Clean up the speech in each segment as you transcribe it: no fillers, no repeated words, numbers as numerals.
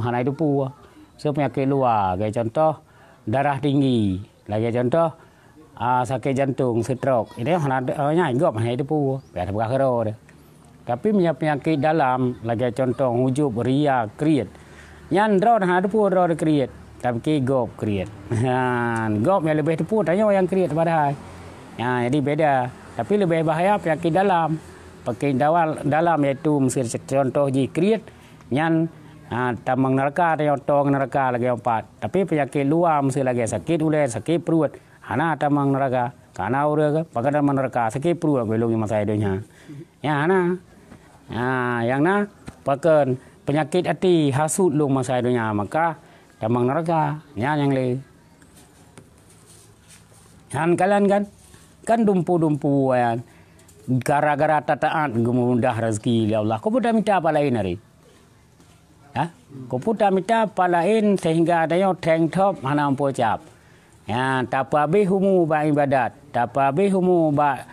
hana itu pu. So penyakit luar, kayak contoh darah tinggi, lagi contoh sakit jantung, stroke. Ini hana nyai gop hana itu pu, biasa berkaro deh. Tapi penyakit dalam, lagi contoh hujub, ria, kriat. Nyan draw hana itu pu draw kriat, tapi ke gop kriat. Gop yang lebih tepu, tanya yang kriat padahal. Ya, jadi beda. Tapi lebih bahaya penyakit dalam. Pakai dalam iaitu mesti contoh ji kriat, nyan tamang neraka ada yang tong neraka lagi 4. Tapi penyakit luar mesti lagi sakit ulet, sakit perut. Hana tamang neraka. Karena orang pakai tamang neraka sakit perut belum masa hidupnya. Ya hana. Yang na pakai penyakit hati hasut lu masa hidupnya maka tamang neraka. Ya yang le. Han kalian kan dumpu yan. Gara-gara taat gemudah rezeki ya Allah. Kau pun dah minta apa lain hari? Kau pun dah minta apa lain sehingga ada yang teng top mana ampo cap. Ya, tak apa humu ba ibadat, tak apa humu ba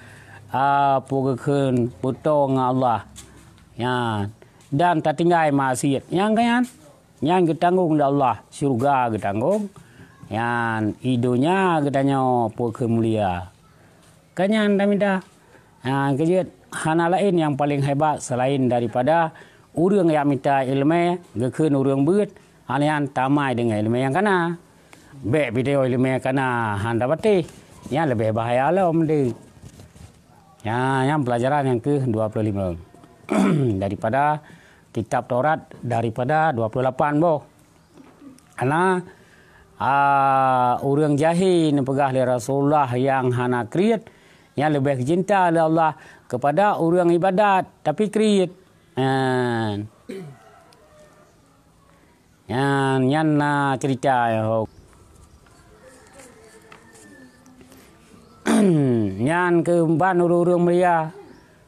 pugakun putong Allah. Ya, dan tak tinggal maksiat. Yang kan? Yang ditanggung oleh Allah, surga ditanggung. Yang hidupnya katanya pugakun mulia. Kanyan dah minta. Kejut hana lain yang paling hebat selain daripada urang yang minta ilmu gekeun urang beut hanian tamai dengan ilmu yang kana be video ilmu kana han dapati ya lebih bahaya lah mende ya yang pelajaran yang ke-25 daripada kitab Taurat daripada 28 boh karena urang jahil pegah li Rasulullah yang hana kriat yang lebih cinta oleh Allah kepada orang ibadat tapi kriat. Yang cerita yang ke ban urang Maria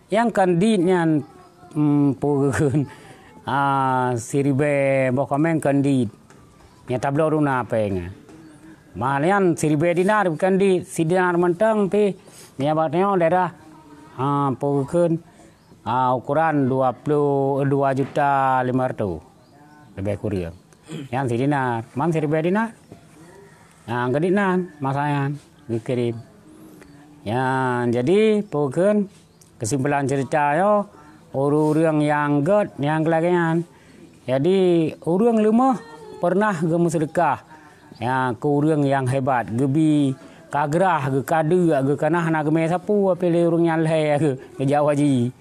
yang kandid yang pugun siribe bokameng kandid yang tablo runa penga malian siribe dinar kandid si dinar mentang pi ni abatnya daerah pugun ukuran 22.500.000 lebih kurang. Yang si dinar, man si dinar. Yang kedinan masayan dikirim. Jadi pugun kesimpulan cerita yo urang yang god yang kelagian. Jadi urang lemah pernah gemu sedekah. Ke urang yang hebat gebi kagrah ke kadu ke kanah nak me sapu pilih urang yang leh ke Jawa ji.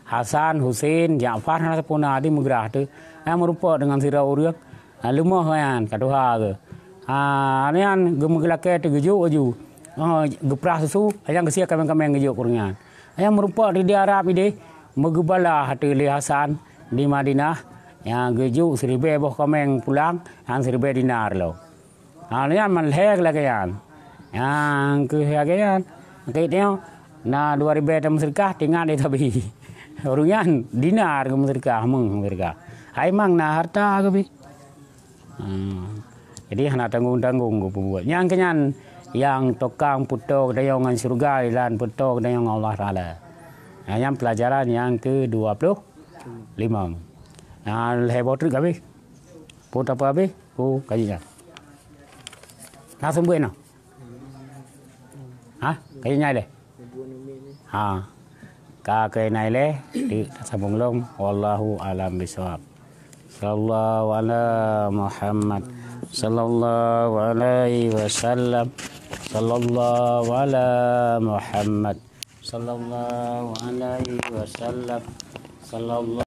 Hasan Husain Ja'far hana sapuna di mugrah tu yang merupa dengan sira urang lemah kan kaduha ke anian gemuglake tu geju aju geprah susu yang gesia kameng-kameng geju kurungan yang merupa di Arab ide megebala hati li Hasan di Madinah yang geju seribe boh kameng pulang han seribe dinar lo anian man leh lagi yang ke hagian kaitnya na 2000 tam sedekah tinggal di tabi urungan dinar ke sedekah meng sedekah hai mang na harta ke bi jadi hana tanggung-tanggung go buat yang kenyan yang tokang putok dayangan surga lan putok dayang Allah taala yang pelajaran yang ke-25 hebat ke bi put apa bi kajinya na sembuh no kajinya deh Kakek naile di sambung long wallahu alam bisawab sallallahu ala Muhammad sallallahu alaihi wasallam sallallahu ala Muhammad sallallahu alaihi wasallam sallallahu